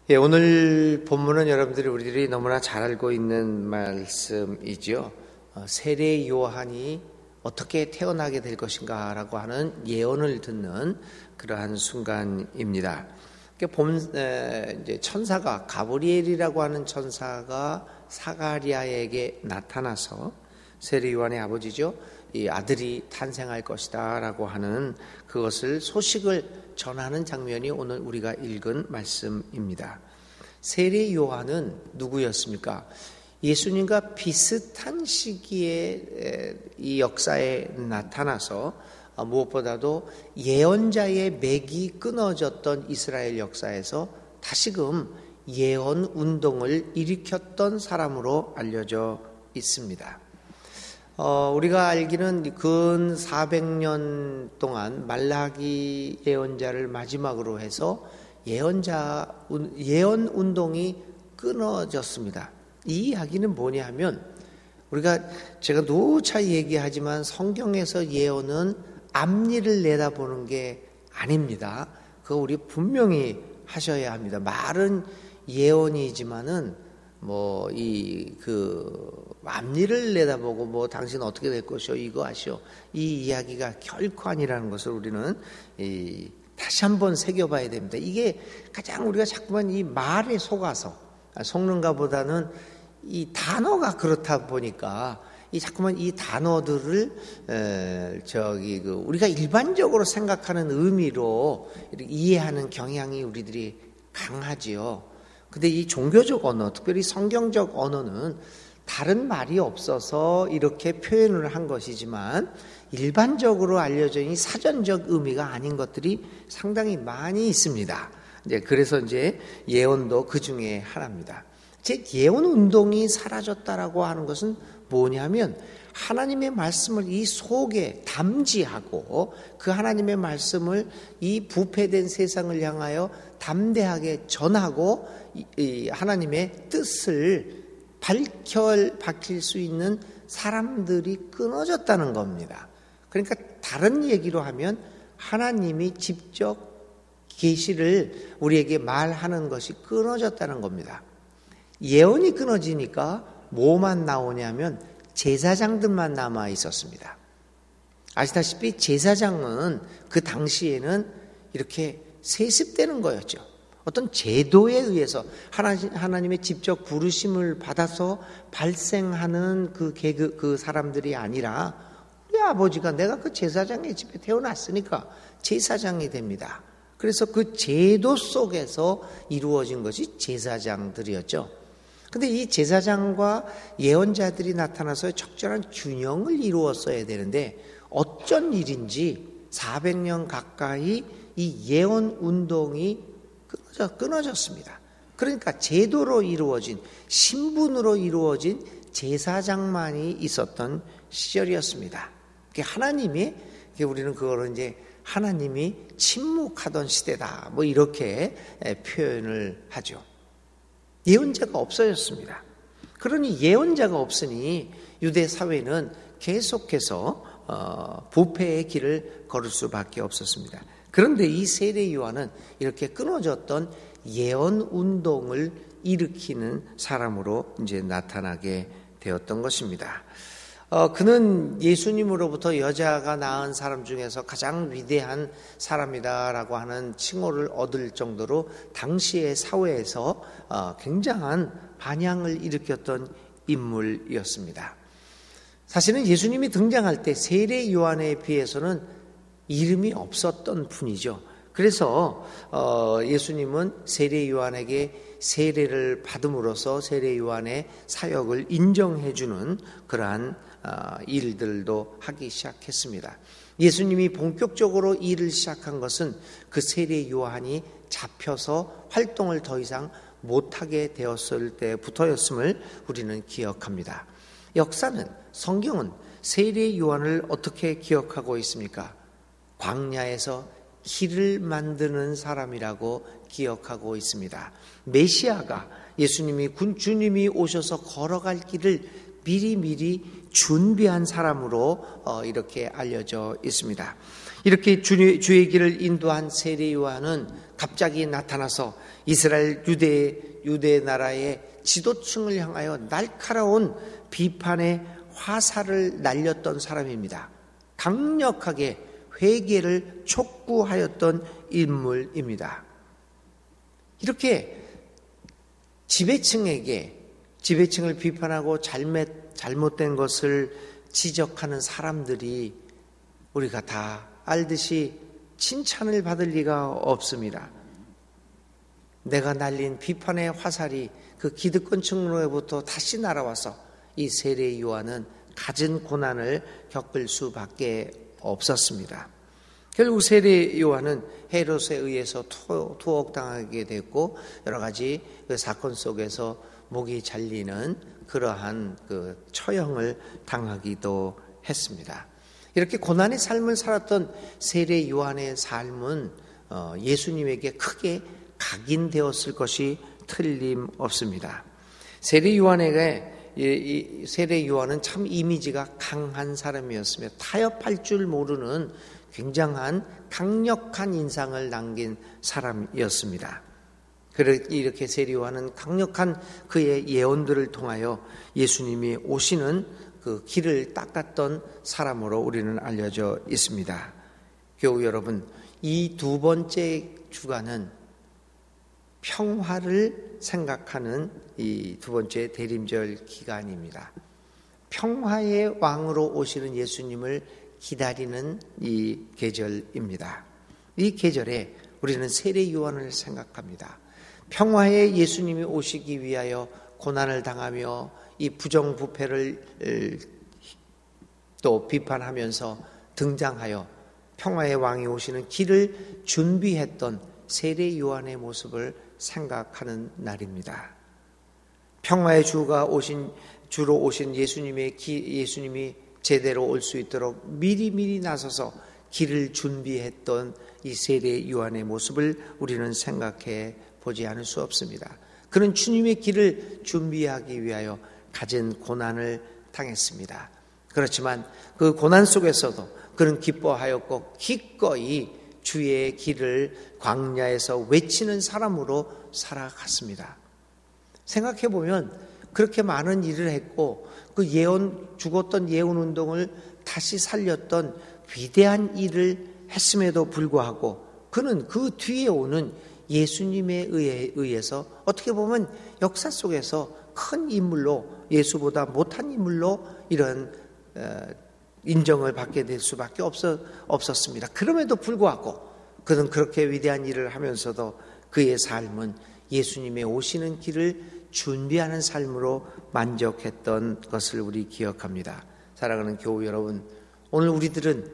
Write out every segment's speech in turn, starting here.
예, 오늘 본문은 우리들이 너무나 잘 알고 있는 말씀이죠. 세례 요한이 어떻게 태어나게 될 것인가라고 하는 예언을 듣는 그러한 순간입니다. 이제 천사가 가브리엘이라고 하는 천사가 사가랴에게 나타나서 세례 요한의 아버지죠. 이 아들이 탄생할 것이다라고 하는 그것을 소식을 전하는 장면이 오늘 우리가 읽은 말씀입니다. 세례 요한은 누구였습니까? 예수님과 비슷한 시기에 이 역사에 나타나서 무엇보다도 예언자의 맥이 끊어졌던 이스라엘 역사에서 다시금 예언 운동을 일으켰던 사람으로 알려져 있습니다. 우리가 알기는 근 400년 동안 말라기 예언자를 마지막으로 해서 예언 운동이 끊어졌습니다. 이 이야기는 뭐냐 하면 제가 누차 얘기하지만 성경에서 예언은 앞일을 내다보는 게 아닙니다. 그거 우리 분명히 하셔야 합니다. 말은 예언이지만은 앞일을 내다보고 당신 어떻게 될 것이오 이거 아시오 이 이야기가 결코 아니라는 것을 우리는 다시 한번 새겨봐야 됩니다. 이게 가장 우리가 자꾸만 이 말에 속는가 보다는 이 단어가 그렇다 보니까 자꾸만 이 단어들을 우리가 일반적으로 생각하는 의미로 이해하는 경향이 우리들이 강하지요. 근데 이 종교적 언어, 특별히 성경적 언어는 다른 말이 없어서 이렇게 표현을 한 것이지만 일반적으로 알려져 있는 사전적 의미가 아닌 것들이 상당히 많이 있습니다. 그래서 예언도 그 중에 하나입니다. 예언 운동이 사라졌다라고 하는 것은 뭐냐면 하나님의 말씀을 이 속에 담지하고 그 하나님의 말씀을 이 부패된 세상을 향하여 담대하게 전하고 이 하나님의 뜻을 밝힐 수 있는 사람들이 끊어졌다는 겁니다. 그러니까 다른 얘기로 하면 하나님이 직접 계시를 우리에게 말하는 것이 끊어졌다는 겁니다. 예언이 끊어지니까 뭐만 나오냐면 제사장들만 남아 있었습니다. 아시다시피 제사장은 그 당시에는 이렇게 세습되는 거였죠. 어떤 제도에 의해서 하나님의 직접 부르심을 받아서 발생하는 그 사람들이 아니라 우리 아버지가 내가 그 제사장의 집에 태어났으니까 제사장이 됩니다. 그래서 그 제도 속에서 이루어진 것이 제사장들이었죠. 근데 이 제사장과 예언자들이 나타나서 적절한 균형을 이루었어야 되는데 어쩐 일인지 400년 가까이 이 예언 운동이 끊어졌습니다. 그러니까 제도로 이루어진 신분으로 이루어진 제사장만이 있었던 시절이었습니다. 우리는 그거를 하나님이 침묵하던 시대다 이렇게 표현을 하죠. 예언자가 없어졌습니다. 그러니 예언자가 없으니 유대 사회는 계속해서 부패의 길을 걸을 수밖에 없었습니다. 그런데 이 세례 요한은 이렇게 끊어졌던 예언 운동을 일으키는 사람으로 나타나게 되었던 것입니다. 그는 예수님으로부터 여자가 낳은 사람 중에서 가장 위대한 사람이다라고 하는 칭호를 얻을 정도로 당시의 사회에서 굉장한 반향을 일으켰던 인물이었습니다. 사실은 예수님이 등장할 때 세례 요한에 비해서는 이름이 없었던 분이죠. 그래서 예수님은 세례 요한에게 세례를 받음으로써 세례 요한의 사역을 인정해주는 그러한 일들도 하기 시작했습니다. 예수님이 본격적으로 일을 시작한 것은 그 세례 요한이 잡혀서 활동을 더 이상 못하게 되었을 때부터였음을 우리는 기억합니다. 역사는, 성경은 세례 요한을 어떻게 기억하고 있습니까? 광야에서 길을 만드는 사람이라고 기억하고 있습니다. 메시아가 주님이 오셔서 걸어갈 길을 미리 준비한 사람으로 이렇게 알려져 있습니다. 이렇게 주의 길을 인도한 세례 요한은 갑자기 나타나서 이스라엘 유대 나라의 지도층을 향하여 날카로운 비판의 화살을 날렸던 사람입니다. 강력하게 회개를 촉구하였던 인물입니다. 이렇게 지배층을 비판하고 잘못된 것을 지적하는 사람들이 우리가 다 알듯이 칭찬을 받을 리가 없습니다. 내가 날린 비판의 화살이 그 기득권층으로부터 다시 날아와서 이 세례 요한은 갖은 고난을 겪을 수밖에 없었습니다. 결국 세례 요한은 헤롯에 의해서 투옥당하게 됐고 여러 가지 그 사건 속에서 목이 잘리는 그러한 그 처형을 당하기도 했습니다. 이렇게 고난의 삶을 살았던 세례 요한의 삶은 예수님에게 크게 각인되었을 것이 틀림없습니다. 세례 요한은 참 이미지가 강한 사람이었으며 타협할 줄 모르는 굉장한 강력한 인상을 남긴 사람이었습니다. 이렇게 세례 요한은 강력한 그의 예언들을 통하여 예수님이 오시는 그 길을 닦았던 사람으로 우리는 알려져 있습니다. 교우 여러분, 이 두 번째 주간은 평화를 생각하는 이 두 번째 대림절 기간입니다. 평화의 왕으로 오시는 예수님을 기다리는 이 계절입니다. 이 계절에 우리는 세례 요한을 생각합니다. 평화의 예수님이 오시기 위하여 고난을 당하며 이 부정부패를 또 비판하면서 등장하여 평화의 왕이 오시는 길을 준비했던 세례 요한의 모습을 생각하는 날입니다. 평화의 주로 오신 예수님이 제대로 올 수 있도록 미리 나서서 길을 준비했던 이 세례 요한의 모습을 우리는 생각해 보지 않을 수 없습니다. 그는 주님의 길을 준비하기 위하여 가진 고난을 당했습니다. 그렇지만 그 고난 속에서도 그는 기뻐하였고 기꺼이 주의 길을 광야에서 외치는 사람으로 살아갔습니다. 생각해보면 그렇게 많은 일을 했고 그 죽었던 예언 운동을 다시 살렸던 위대한 일을 했음에도 불구하고 그는 그 뒤에 오는 예수님에 의해서 어떻게 보면 역사 속에서 큰 인물로, 예수보다 못한 인물로 이런 인정을 받게 될 수밖에 없었습니다. 그럼에도 불구하고 그는 그렇게 위대한 일을 하면서도 그의 삶은 예수님의 오시는 길을 준비하는 삶으로 만족했던 것을 우리 기억합니다. 사랑하는 교우 여러분, 오늘 우리들은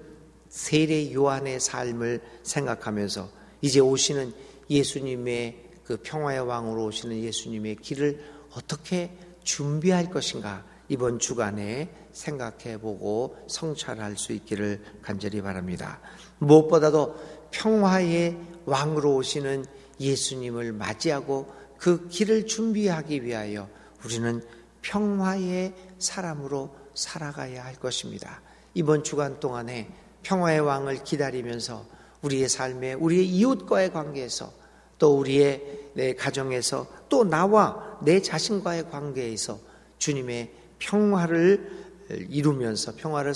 세례 요한의 삶을 생각하면서 이제 오시는 예수님의 그 평화의 왕으로 오시는 예수님의 길을 어떻게 준비할 것인가 이번 주간에 생각해보고 성찰할 수 있기를 간절히 바랍니다. 무엇보다도 평화의 왕으로 오시는 예수님을 맞이하고 그 길을 준비하기 위하여 우리는 평화의 사람으로 살아가야 할 것입니다. 이번 주간 동안에 평화의 왕을 기다리면서 우리의 삶에, 우리의 이웃과의 관계에서, 또 우리의 내 가정에서, 또 나와 내 자신과의 관계에서 주님의 평화를 이루면서 평화를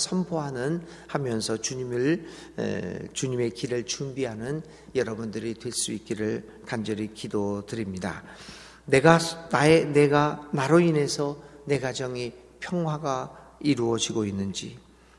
하면서 주님의 길을 준비하는 여러분들이 될 수 있기를 간절히 기도드립니다. 내가 나로 인해서 내 가정이 평화가 이루어지고 있는지,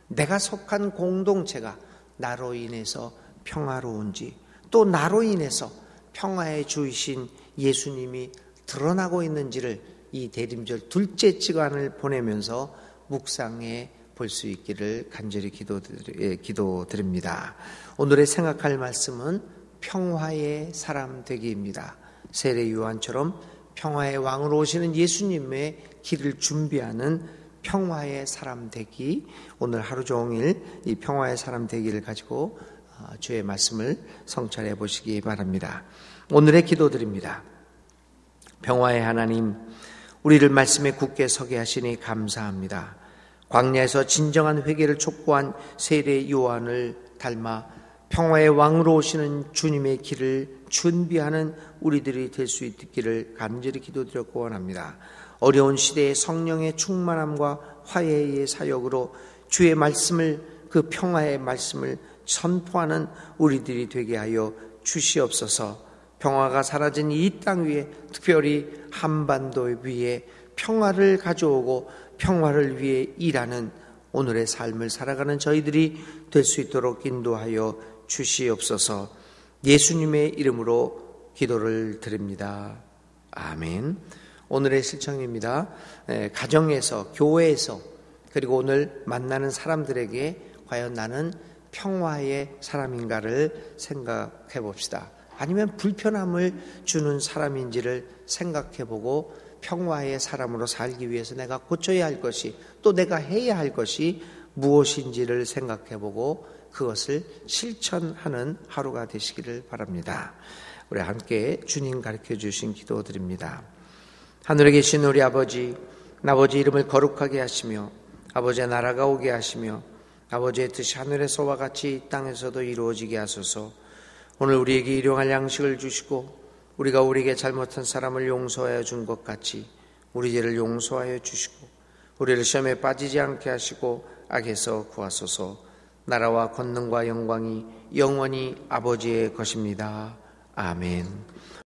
내가 속한 공동체가 나로 인해서 평화로운지, 또 나로 인해서 평화의 주이신 예수님이 드러나고 있는지를 이 대림절 둘째 주간을 보내면서 묵상해 볼 수 있기를 간절히 기도드립니다. 오늘의 생각할 말씀은 평화의 사람 되기입니다. 세례 요한처럼 평화의 왕으로 오시는 예수님의 길을 준비하는 평화의 사람 되기, 오늘 하루 종일 이 평화의 사람 되기를 가지고 주의 말씀을 성찰해 보시기 바랍니다. 오늘의 기도드립니다. 평화의 하나님, 우리를 말씀에 굳게 서게 하시니 감사합니다. 광야에서 진정한 회개를 촉구한 세례 요한을 닮아 평화의 왕으로 오시는 주님의 길을 준비하는 우리들이 될 수 있기를 간절히 기도드렸고 원합니다. 어려운 시대에 성령의 충만함과 화해의 사역으로 주의 말씀을, 그 평화의 말씀을 선포하는 우리들이 되게 하여 주시옵소서. 평화가 사라진 이 땅 위에, 특별히 한반도 위에 평화를 가져오고 평화를 위해 일하는 오늘의 삶을 살아가는 저희들이 될 수 있도록 인도하여 주시옵소서. 예수님의 이름으로 기도를 드립니다. 아멘. 오늘의 실천입니다. 가정에서, 교회에서, 그리고 오늘 만나는 사람들에게 과연 나는 평화의 사람인가를 생각해 봅시다. 아니면 불편함을 주는 사람인지를 생각해 보고 평화의 사람으로 살기 위해서 내가 고쳐야 할 것이, 또 내가 해야 할 것이 무엇인지를 생각해 보고 그것을 실천하는 하루가 되시기를 바랍니다. 우리 함께 주님 가르쳐 주신 기도 드립니다. 하늘에 계신 우리 아버지 이름을 거룩하게 하시며 아버지의 나라가 오게 하시며 아버지의 뜻이 하늘에서와 같이 이 땅에서도 이루어지게 하소서. 오늘 우리에게 일용할 양식을 주시고 우리가 우리에게 잘못한 사람을 용서하여 준 것 같이 우리 죄를 용서하여 주시고 우리를 시험에 빠지지 않게 하시고 악에서 구하소서. 나라와 권능과 영광이 영원히 아버지의 것입니다. 아멘.